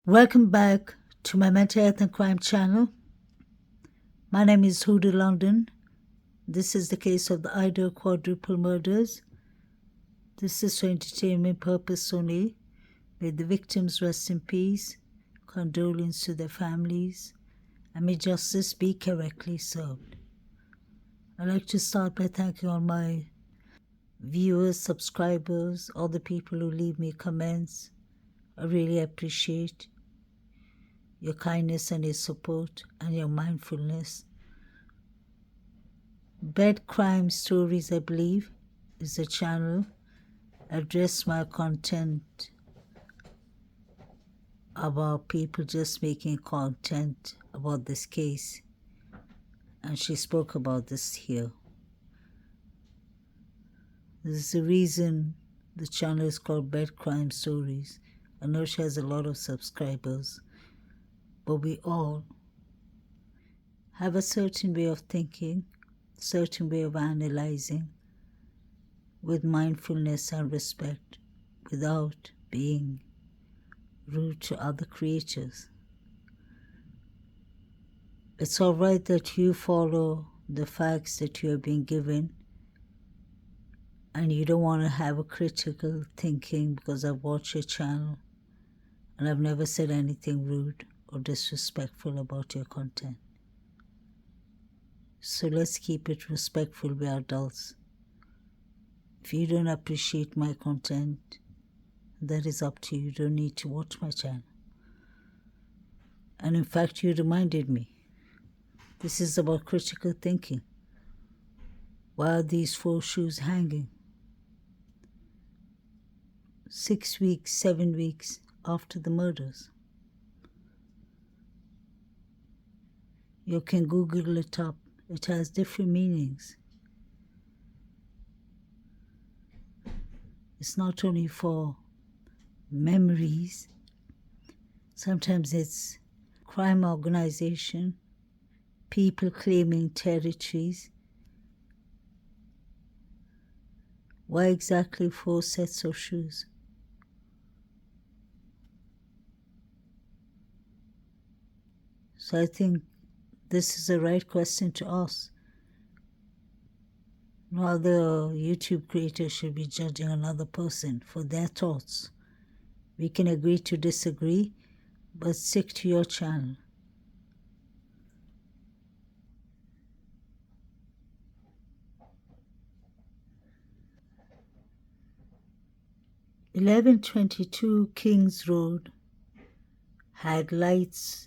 Welcome back to my mental health and crime channel. My name is Huda London. This is the case of the Idaho quadruple murders. This is for entertainment purpose only. May the victims rest in peace. Condolence to their families. And may justice be correctly served. I'd like to start by thanking all my viewers, subscribers, all the people who leave me comments. I really appreciate your kindness and your support and your mindfulness. Bed Crime Stories, I believe, is a channel. I address my content about people just making content about this case. And she spoke about this here. This is the reason the channel is called Bed Crime Stories. I know she has a lot of subscribers, but we all have a certain way of thinking, certain way of analyzing, with mindfulness and respect, without being rude to other creatures. It's all right that you follow the facts that you are being given, and you don't want to have a critical thinking, because I've watched your channel and I've never said anything rude or disrespectful about your content. So let's keep it respectful. We are adults. If you don't appreciate my content, that is up to you. You don't need to watch my channel. And in fact, you reminded me. This is about critical thinking. Why are these 4 shoes hanging? 6 weeks, 7 weeks after the murders. You can Google it up. It has different meanings. It's not only for memories. Sometimes it's crime organization, people claiming territories. Why exactly 4 sets of shoes? So I think this is the right question to ask. No other YouTube creator should be judging another person for their thoughts. We can agree to disagree, but stick to your channel. (1122) Kings Road had lights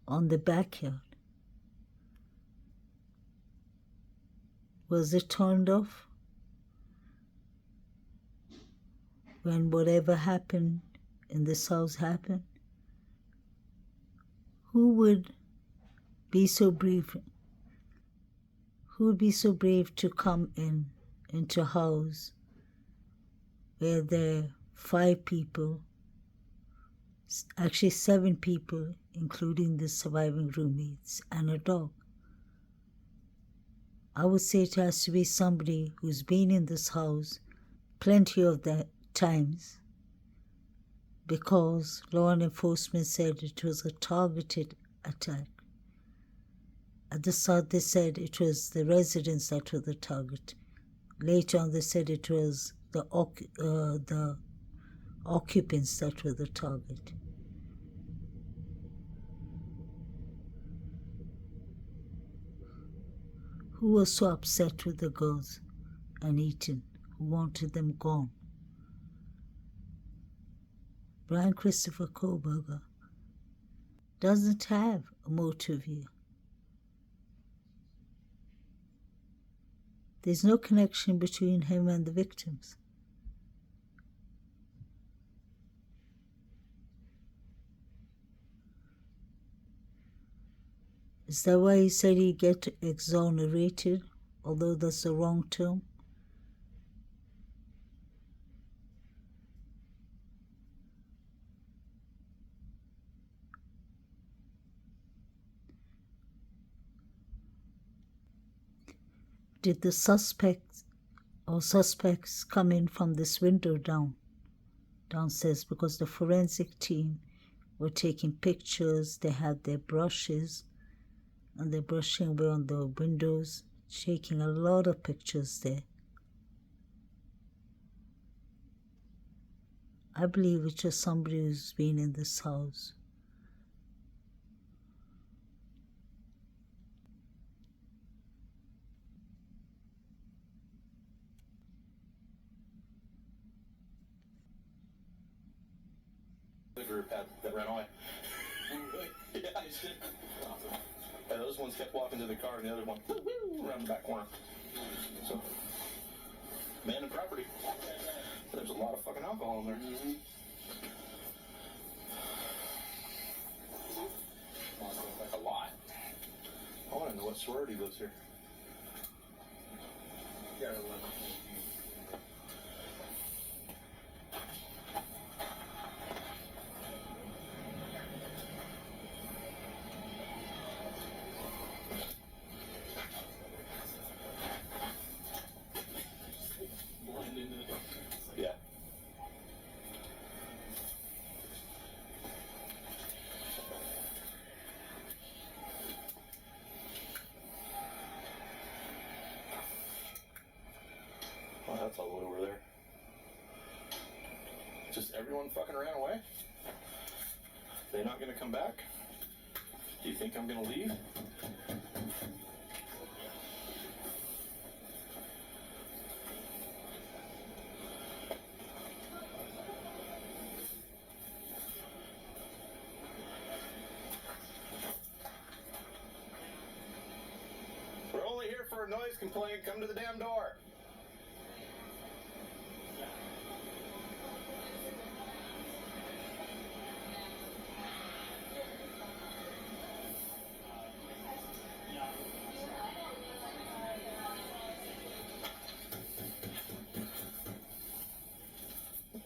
on the backyard. Was it turned off when whatever happened in this house happened? Who would be so brave? Who would be so brave to come into a house where there are 5 people, actually 7 people, including the surviving roommates and a dog? I would say it has to be somebody who's been in this house plenty of the times, because law enforcement said it was a targeted attack. At the start they said it was the residents that were the target. Later on they said it was the occupants that were the target. Who was so upset with the girls and Ethan, who wanted them gone? Brian Christopher Kohlberger doesn't have a motive here. There's no connection between him and the victims. Is that why he said he'd get exonerated, although that's the wrong term? Did the suspects come in from this window down? downstairs because the forensic team were taking pictures. They had their brushes and they're brushing away on the windows, taking a lot of pictures there. I believe it's just somebody who's been in this house. The group that ran away. Yeah. Yeah, those ones kept walking to the car and the other one around the back corner. So, abandoned property. There's a lot of fucking alcohol in there. Mm-hmm. Like a lot. I want to know what sorority lives here. Yeah, yeah. Well, that's all the way over there. Just everyone fucking ran away? They're not gonna come back? Do you think I'm gonna leave? We're only here for a noise complaint. Come to the damn door.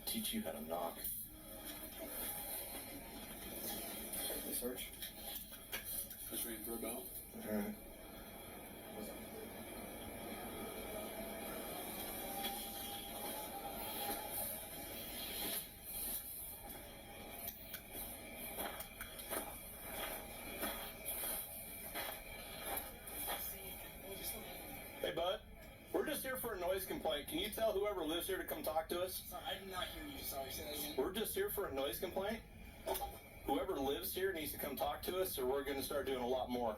Teach you how to knock. Search. Just read for a bell. Alright. Hey, bud. We're just here for a noise complaint. Can you tell whoever lives here to come talk to us? Sorry, I did not hear you. Sorry, say that again. We're just here for a noise complaint. Whoever lives here needs to come talk to us, or we're going to start doing a lot more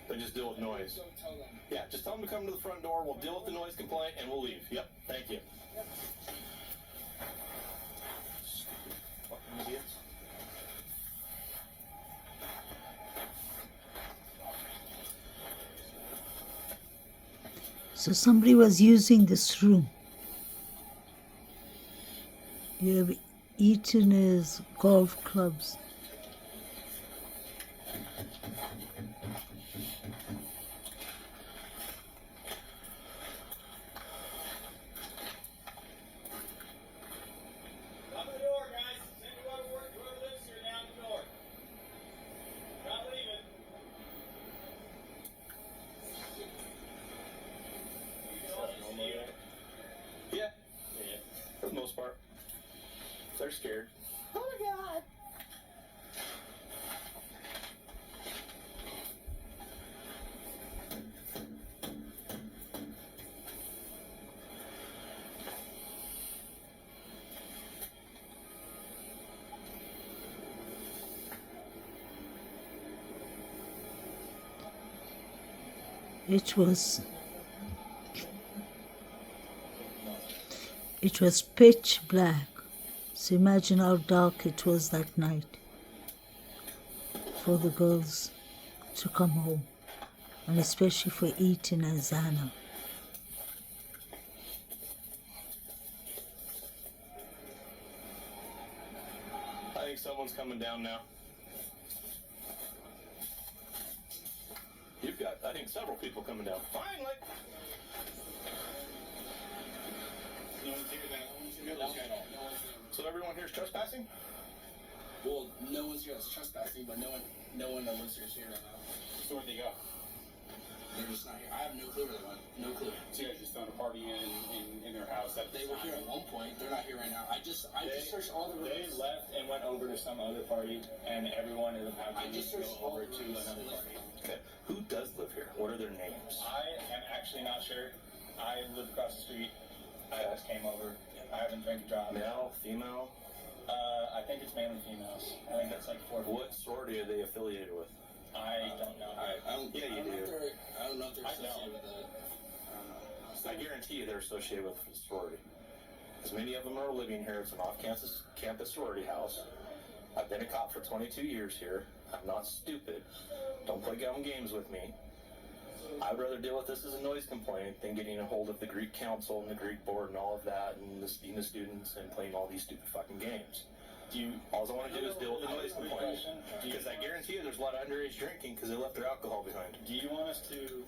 than just deal with noise. Don't tell them. Yeah, just tell them to come to the front door. We'll deal with the noise complaint, and we'll leave. Yep, thank you. Yep. Stupid fucking idiots. So somebody was using this room. You have eaten his golf clubs. Open the door, guys. Send whoever lives here down the door. Not leaving. Yeah. Yeah. For the most part. They're scared. Oh my god. It was pitch black. So imagine how dark it was that night for the girls to come home, and especially for Ethan and Zana. I think someone's coming down now. You've got, I think, several people coming down. Finally! No one's here then. No one's here. No one's here. So everyone here's trespassing? Well, no one's here that's trespassing, but no one that lives here is here right now. So where'd they go? They're just not here. I have no clue where they went. No clue. So you guys just found a party in their house. They were here at one point. They're not here right now. I just searched all the They rooms. left and went over to some other party, and everyone is about I to just go searched all over the to rooms. another party. Okay. Who does live here? What are their names? I am actually not sure. I live across the street. I just came over. I haven't drank a drop. Male, female? I think it's mainly females. I think that's like 4. What sorority are they affiliated with? I don't know. I don't know if they're I know. associated with it. I don't know. I guarantee you they're associated with a sorority. As many of them are living here. It's an off-campus sorority house. I've been a cop for 22 years here. I'm not stupid. Don't play dumb games with me. I'd rather deal with this as a noise complaint than getting a hold of the Greek council and the Greek board and all of that and the students and playing all these stupid fucking games. All I want to do is deal with the noise complaint. Because I guarantee you there's a lot of underage drinking because they left their alcohol behind. Do you want us to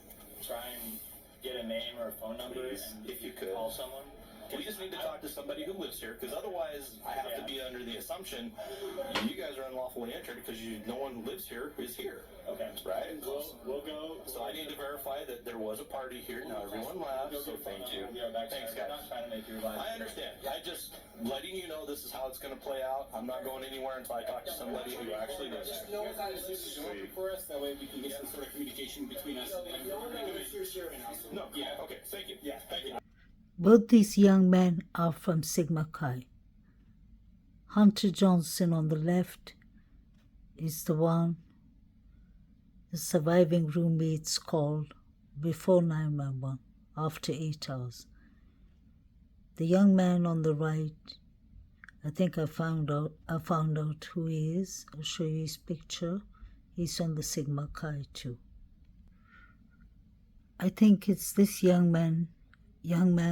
try and get a name or a phone number? Please, and if you could. call someone? We just need to talk to somebody who lives here, because otherwise I have to be under the assumption you guys are unlawfully entered because no one lives here is here. Okay. Right? We'll go. So I need to verify that there was a party here. Now everyone left, so thank you. Thanks, guys. I'm not trying to make your life. I understand. I just letting you know this is how it's going to play out. I'm not going anywhere until I talk to somebody who actually lives here. You guys have a number for us, that way we can get some sort of communication between us and them. No. Yeah. Okay. Thank you. Yeah. Thank you. Both these young men are from Sigma Chi. Hunter Johnson on the left is the one the surviving roommates called before 911 after 8 hours. The young man on the right, I think I found out who he is. I'll show you his picture. He's on the Sigma Chi too. I think it's this young man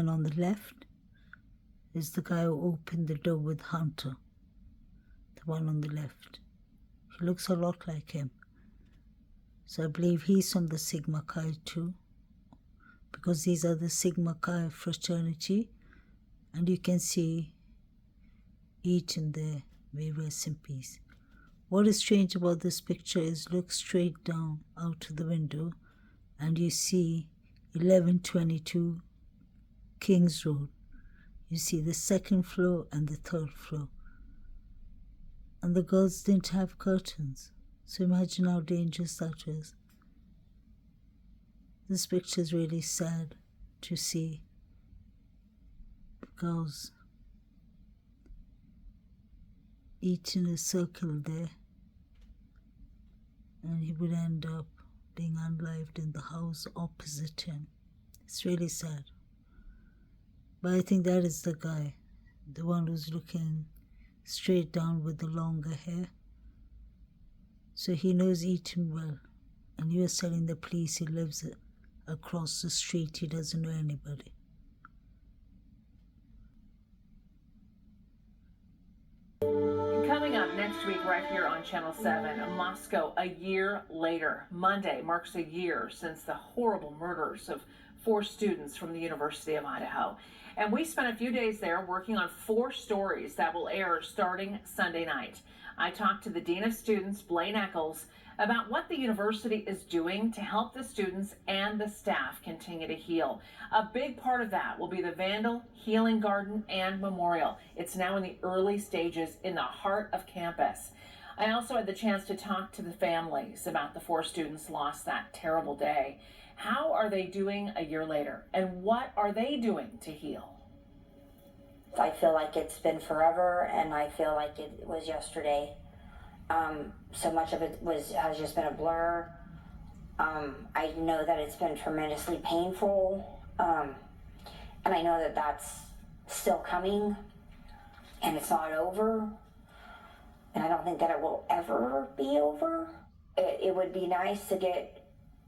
on the left is the guy who opened the door with Hunter. The one on the left. He looks a lot like him. So I believe he's from the Sigma Chi too, because these are the Sigma Chi fraternity, and you can see each in there, may rest in peace. What is strange about this picture is look straight down out of the window and you see 1122 Kings Road. You see the second floor and the third floor. And the girls didn't have curtains. So imagine how dangerous that was. This picture is really sad to see. The girls each in a circle there. And he would end up being unlived in the house opposite him. It's really sad. But I think that is the guy, the one who's looking straight down with the longer hair. So he knows Eaton well. And he was telling the police he lives across the street, he doesn't know anybody. Coming up next week right here on Channel 7, Moscow a year later. Monday marks a year since the horrible murders of 4 students from the University of Idaho. And we spent a few days there working on 4 stories that will air starting Sunday night. I talked to the Dean of Students, Blaine Eccles, about what the university is doing to help the students and the staff continue to heal. A big part of that will be the Vandal Healing Garden and Memorial. It's now in the early stages in the heart of campus. I also had the chance to talk to the families about the 4 students lost that terrible day. How are they doing a year later, and what are they doing to heal? I feel like it's been forever, and I feel like it was yesterday. So much of it has just been a blur. I know that it's been tremendously painful, and I know that that's still coming, and it's not over, and I don't think that it will ever be over. It would be nice to get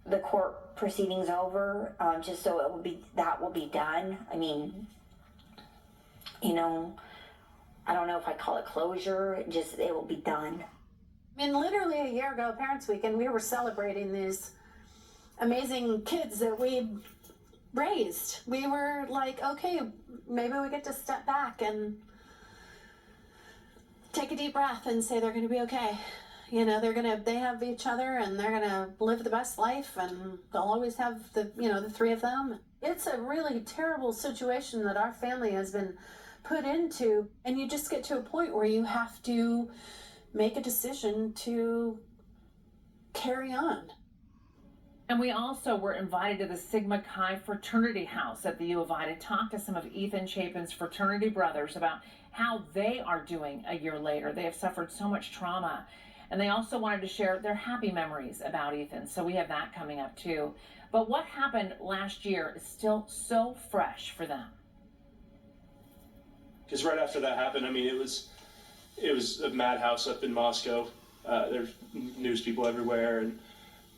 the court proceedings over, just so that will be done. I mean, you know, I don't know if I call it closure, just it will be done. I mean, literally a year ago, Parents Weekend, we were celebrating these amazing kids that we raised. We were like, okay, maybe we get to step back and take a deep breath and say they're going to be okay. you know, they have each other and they're gonna live the best life and they'll always have the, you know, the three of them. It's a really terrible situation that our family has been put into, and you just get to a point where you have to make a decision to carry on. And we also were invited to the Sigma Chi fraternity house at the U of I to talk to some of Ethan Chapin's fraternity brothers about how they are doing a year later. They have suffered so much trauma. And they also wanted to share their happy memories about Ethan. So we have that coming up too. But what happened last year is still so fresh for them. Because right after that happened, I mean, it was a madhouse up in Moscow. There's news people everywhere, and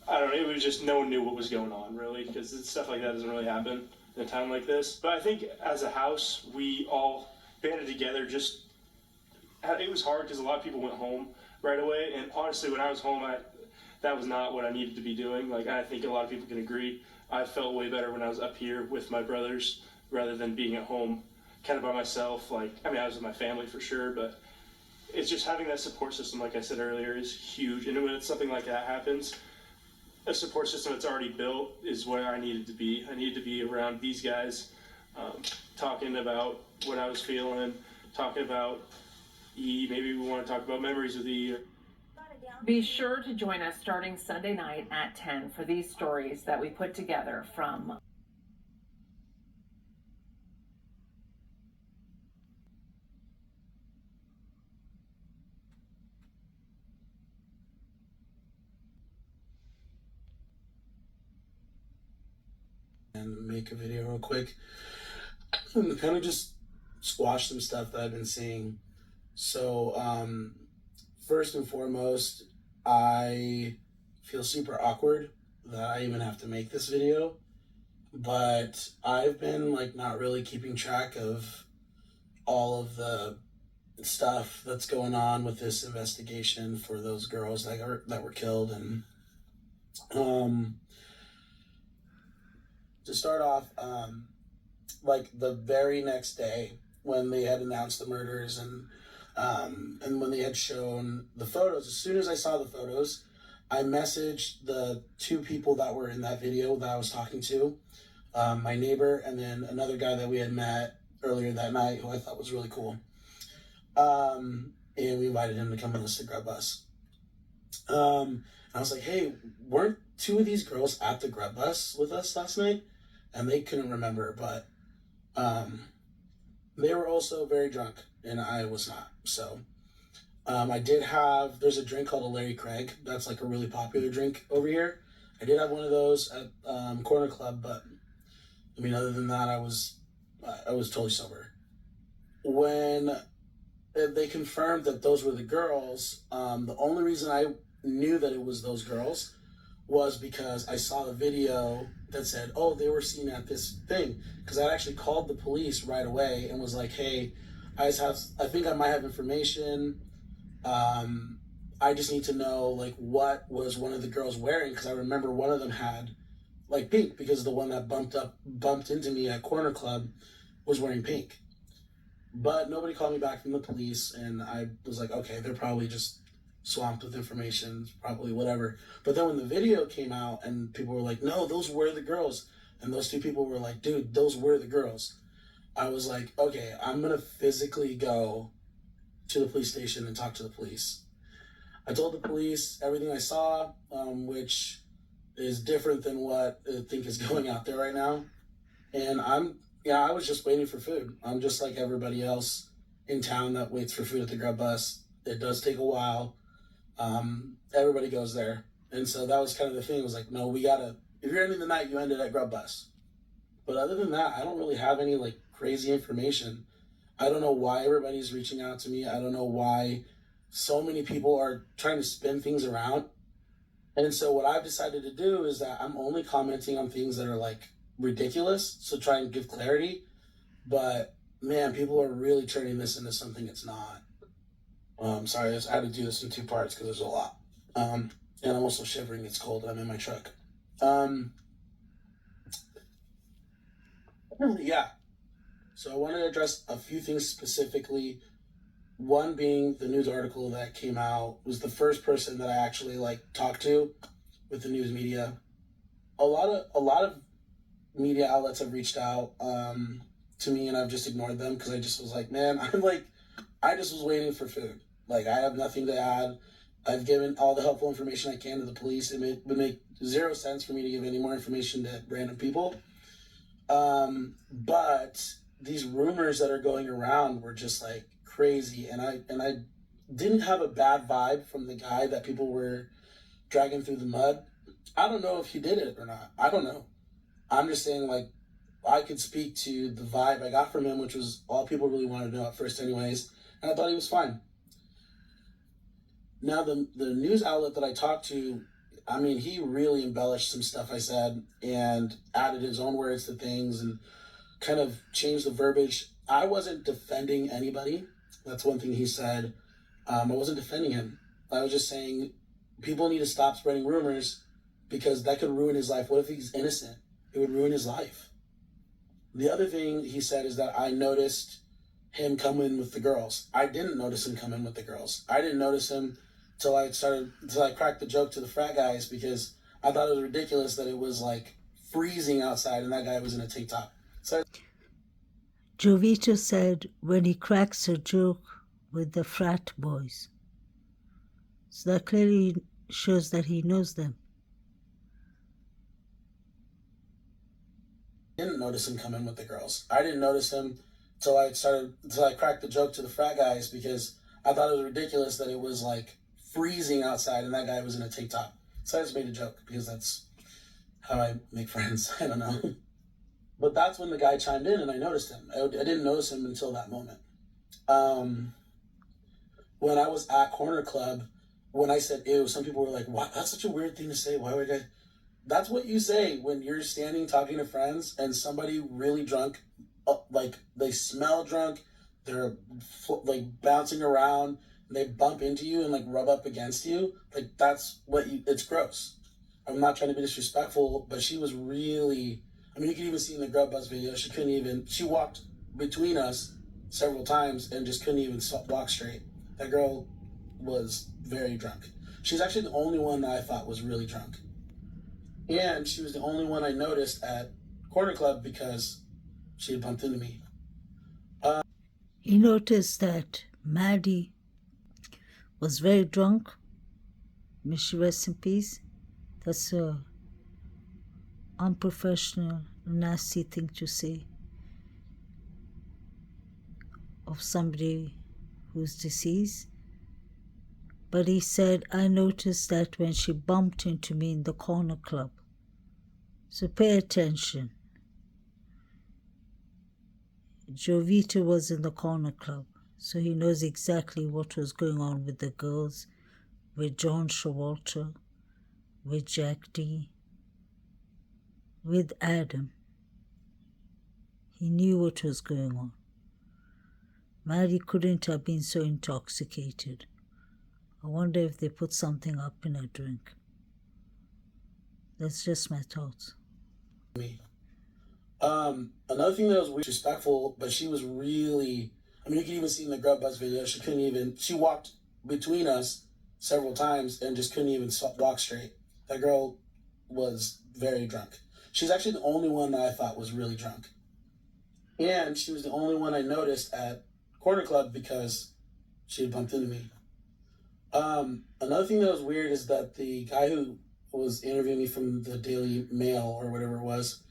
I don't know, it was just no one knew what was going on, really, because stuff like that doesn't really happen in a time like this. But I think as a house, we all banded together. It was hard because a lot of people went home right away, and honestly, when I was home, that was not what I needed to be doing. Like, I think a lot of people can agree. I felt way better when I was up here with my brothers rather than being at home kind of by myself. Like, I mean, I was with my family for sure, but it's just having that support system, like I said earlier, is huge. And when something like that happens, a support system that's already built is where I needed to be. I needed to be around these guys, talking about what I was feeling, talking about maybe we want to talk about memories of the year. Be sure to join us starting Sunday night at 10 for these stories that we put together from and make a video real quick and kind of just squash some stuff that I've been seeing. So first and foremost, I feel super awkward that I even have to make this video, but I've been like not really keeping track of all of the stuff that's going on with this investigation for those girls that were killed. And to start off, like the very next day when they had announced the murders and when they had shown the photos, as soon as I saw the photos, I messaged the two people that were in that video that I was talking to, my neighbor and then another guy that we had met earlier that night who I thought was really cool. And we invited him to come with us to GRUB bus. I was like, hey, weren't two of these girls at the GRUB bus with us last night? And they couldn't remember, but they were also very drunk, and I was not. So there's a drink called a Larry Craig. That's like a really popular drink over here. I did have one of those at Corner Club, but I mean, other than that, I was totally sober. When they confirmed that those were the girls, the only reason I knew that it was those girls was because I saw the video that said, oh, they were seen at this thing. Because I actually called the police right away and was like, hey, I think I might have information. I just need to know like what was one of the girls wearing, because I remember one of them had like pink, because the one that bumped into me at Corner Club was wearing pink. But nobody called me back from the police, and I was like, okay, they're probably just swamped with information, probably whatever. But then when the video came out and people were like, no, those were the girls, and those two people were like, dude, those were the girls, I was like, okay, I'm gonna physically go to the police station and talk to the police. I told the police everything I saw, which is different than what I think is going out there right now. And I was just waiting for food. I'm just like everybody else in town that waits for food at the GRUB bus. It does take a while. Everybody goes there. And so that was kind of the thing. It was like, no, if you're ending the night, you end it at GRUB bus. But other than that, I don't really have any like crazy information. I don't know why everybody's reaching out to me. I don't know why so many people are trying to spin things around. And so what I've decided to do is that I'm only commenting on things that are like ridiculous, so try and give clarity. But man, people are really turning this into something it's not. Sorry, I had to do this in two parts because there's a lot. And I'm also shivering. It's cold. I'm in my truck. Yeah. So I want to address a few things specifically One being the news article that came out was the first person that I actually like talked to with the news media. A lot of media outlets have reached out to me, and I've just ignored them because I just was like, man, I just was waiting for food. Like, I have nothing to add. I've given all the helpful information I can to the police. It would make zero sense for me to give any more information to random people. But these rumors that are going around were just like crazy, and I didn't have a bad vibe from the guy that people were dragging through the mud. I don't know if he did it or not. I don't know. I'm just saying, like, I could speak to the vibe I got from him, which was all people really wanted to know at first anyways, and I thought he was fine. Now, the news outlet that I talked to, I mean, he really embellished some stuff I said and added his own words to things and kind of changed the verbiage. I wasn't defending anybody. That's one thing he said. I wasn't defending him. I was just saying people need to stop spreading rumors because that could ruin his life. What if he's innocent? It would ruin his life. The other thing he said is that I noticed him come in with the girls. I didn't notice him come in with the girls. I didn't notice him till I cracked the joke to the frat guys because I thought it was ridiculous that it was like freezing outside and that guy was in a tank top. So Jovito said when he cracks a joke with the frat boys. So that clearly shows that he knows them. I didn't notice him come in with the girls. I didn't notice him till I cracked the joke to the frat guys because I thought it was ridiculous that it was like freezing outside and that guy was in a tank top. So I just made a joke because that's how I make friends. I don't know. But that's when the guy chimed in and I noticed him. I didn't notice him until that moment. When I was at Corner Club, when I said ew, some people were like, "What? That's such a weird thing to say. Why would I?" That's what you say when you're standing talking to friends and somebody really drunk, like they smell drunk, they're like bouncing around, and they bump into you and like rub up against you. Like that's it's gross. I'm not trying to be disrespectful, but she was really, I mean, you can even see in the GRUB Buzz video, she walked between us several times and just couldn't even walk straight. That girl was very drunk. She's actually the only one that I thought was really drunk. And she was the only one I noticed at Corner Club because she had bumped into me. He noticed that Maddie was very drunk. May she rest in peace. That's a unprofessional, nasty thing to say of somebody who's deceased. But he said, I noticed that when she bumped into me in the Corner Club. So pay attention. Jovito was in the Corner Club, so he knows exactly what was going on with the girls, with John Showalter, with Jack D, with Adam. He knew what was going on. Maddie couldn't have been so intoxicated. I wonder if they put something up in her drink. That's just my thoughts. Another thing that was weird, respectful, but she was really, I mean, you can even see in the GRUB Buzz video, she walked between us several times and just couldn't even walk straight. That girl was very drunk. She's actually the only one that I thought was really drunk. And she was the only one I noticed at Corner Club because she had bumped into me. Another thing that was weird is that the guy who was interviewing me from the Daily Mail or whatever it was,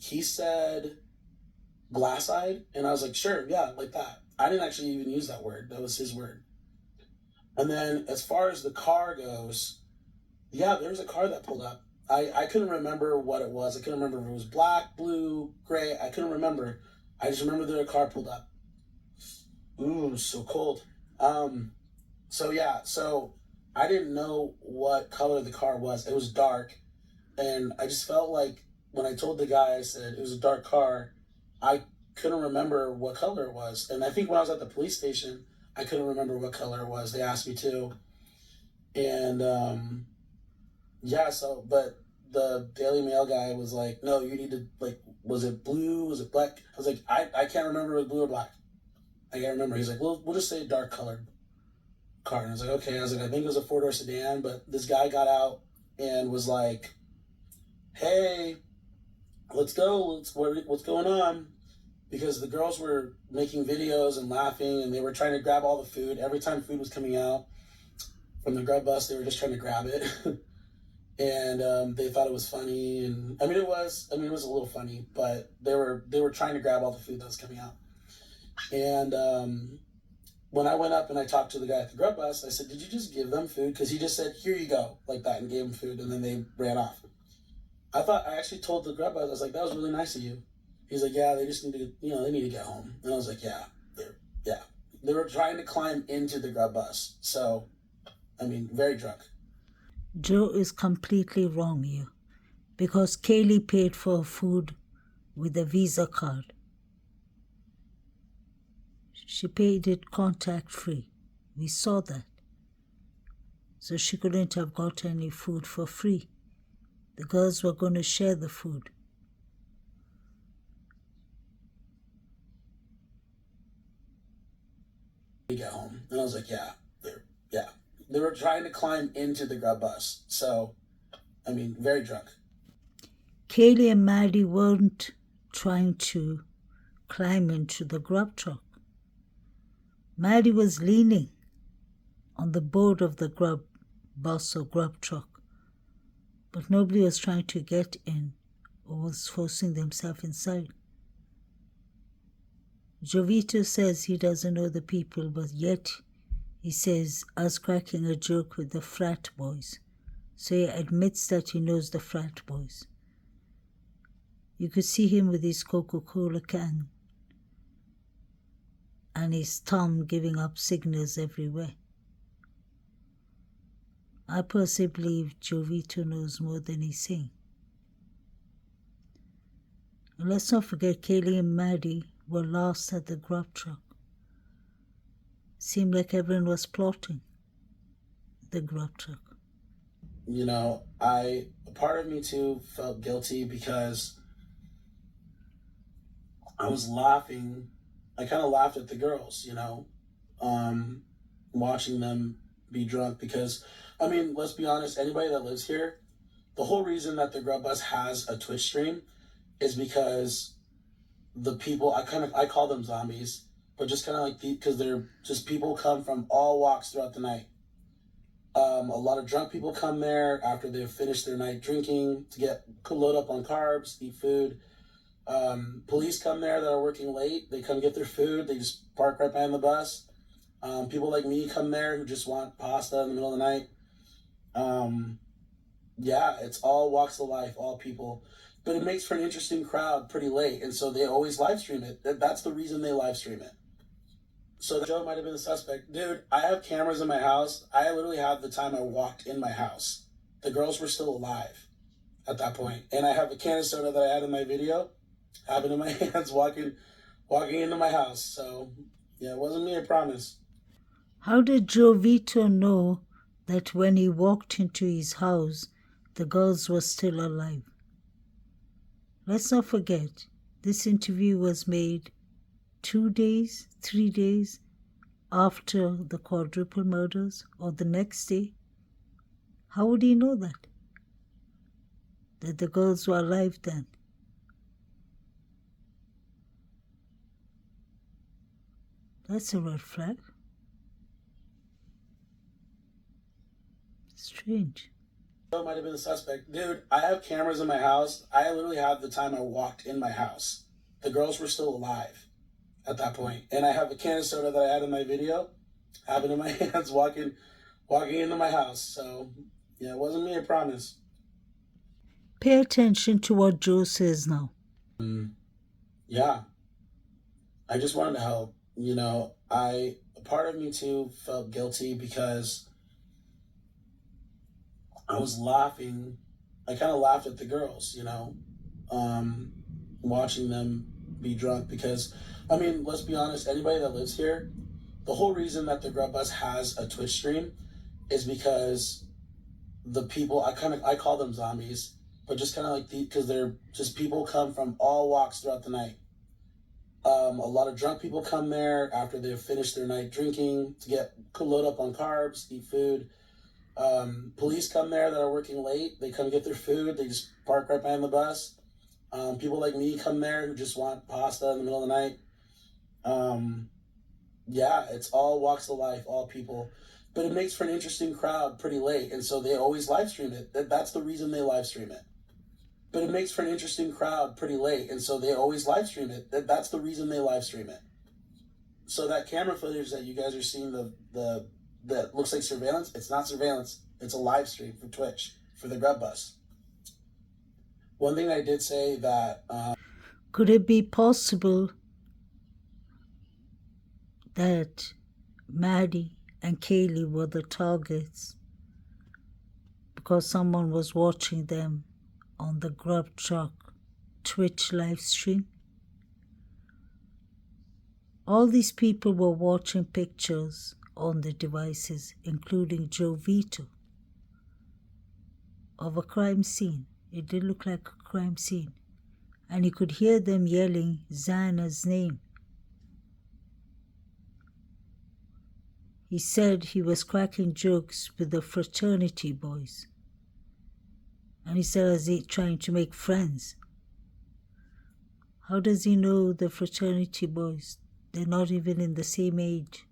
he said glass-eyed, and I was like, sure, yeah, like that. I didn't actually even use that word. That was his word. And then as far as the car goes, yeah, there was a car that pulled up. I couldn't remember what it was. I couldn't remember if it was black, blue, gray. I couldn't remember. I just remember that a car pulled up. Ooh, so cold. So I didn't know what color the car was. It was dark, and I just felt like when I told the guy, I said it was a dark car, I couldn't remember what color it was. And I think when I was at the police station, I couldn't remember what color it was. They asked me to. And, but the Daily Mail guy was like, no, you need to, like, was it blue? Was it black? I was like, I can't remember if it was blue or black. I can't remember. He's like, we'll just say dark colored car. And I was like, okay. I was like, I think it was a 4-door sedan, but this guy got out and was like, hey, let's go. What's going on? Because the girls were making videos and laughing, and they were trying to grab all the food. Every time food was coming out from the GRUB bus, they were just trying to grab it. And they thought it was funny. And it was a little funny, but they were trying to grab all the food that was coming out. And when I went up and I talked to the guy at the GRUB bus, I said, did you just give them food? Because he just said, here you go, like that, and gave them food, and then they ran off. I actually told the GRUB bus, I was like, that was really nice of you. He's like, yeah, they just need to, they need to get home. And I was like, yeah. They were trying to climb into the GRUB bus. So, very drunk. Joe is completely wrong here, because KAYLEE paid for her food with a Visa card. She paid it contact-free. We saw that. So she couldn't have got any food for free. The girls were going to share the food. Get home. And I was like, yeah. They were trying to climb into the GRUB bus. So, very drunk. KAYLEE and MADDIE weren't trying to climb into the GRUB truck. MADDIE was leaning on the board of the GRUB bus or GRUB truck, but nobody was trying to get in or was forcing themselves inside. Jovito says he doesn't know the people, but yet he says us cracking a joke with the frat boys. So he admits that he knows the frat boys. You could see him with his Coca-Cola can and his thumb giving up signals everywhere. I personally believe Jovito knows more than he's saying. And let's not forget KAYLEE and MADDIE were lost at the GRUB truck. Seemed like everyone was plotting the GRUB truck. Part of me too felt guilty because I was laughing. I kind of laughed at the girls, watching them be drunk because, let's be honest, anybody that lives here, the whole reason that the GRUB bus has a Twitch stream is because the people, I call them zombies, but just kind of like because they're just people come from all walks throughout the night. A lot of drunk people come there after they've finished their night drinking to load up on carbs, eat food. Police come there that are working late. They come get their food. They just park right behind the bus. People like me come there who just want pasta in the middle of the night. It's all walks of life, all people. But it makes for an interesting crowd pretty late, and so they always live stream it. That's the reason they live stream it. So Joe might have been the suspect. Dude, I have cameras in my house. I literally have the time I walked in my house. The girls were still alive at that point. And I have a can of soda that I had in my video, have it in my hands, walking into my house. So, yeah, it wasn't me, I promise. How did Jovito know that when he walked into his house, the girls were still alive? Let's not forget, this interview was made 2 days, 3 days after the quadruple murders, or the next day. How would he know that? That the girls were alive then? That's a red flag. Strange. Joe might have been the suspect. Dude, I have cameras in my house. I literally have the time I walked in my house. The girls were still alive at that point. And I have a can of soda that I had in my video, have it in my hands, walking into my house. So, yeah, it wasn't me, I promise. Pay attention to what Joe says now. Yeah. I just wanted to help. Part of me too felt guilty because I was laughing. I kind of laughed at the girls, watching them be drunk because, let's be honest, anybody that lives here, the whole reason that the GRUB bus has a Twitch stream is because the people, I call them zombies, but just kind of like because they're just people come from all walks throughout the night. A lot of drunk people come there after they've finished their night drinking to load up on carbs, eat food. Police come there that are working late. They come get their food. They just park right behind the bus. People like me come there who just want pasta in the middle of the night. Yeah, it's all walks of life, all people. But it makes for an interesting crowd pretty late, and so they always live stream it. That's the reason they live stream it. But it makes for an interesting crowd pretty late, and so they always live stream it. That's the reason they live stream it. So that camera footage that you guys are seeing, that looks like surveillance, it's not surveillance. It's a live stream for Twitch, for the GRUB bus. One thing I did say that... Could it be possible that MADDIE and KAYLEE were the targets because someone was watching them on the GRUB truck Twitch live stream? All these people were watching pictures on the devices, including Joe Vito, of a crime scene. It did look like a crime scene. And you could hear them yelling Xana's name. He said he was cracking jokes with the fraternity boys. And he said, is he trying to make friends? How does he know the fraternity boys? They're not even in the same age.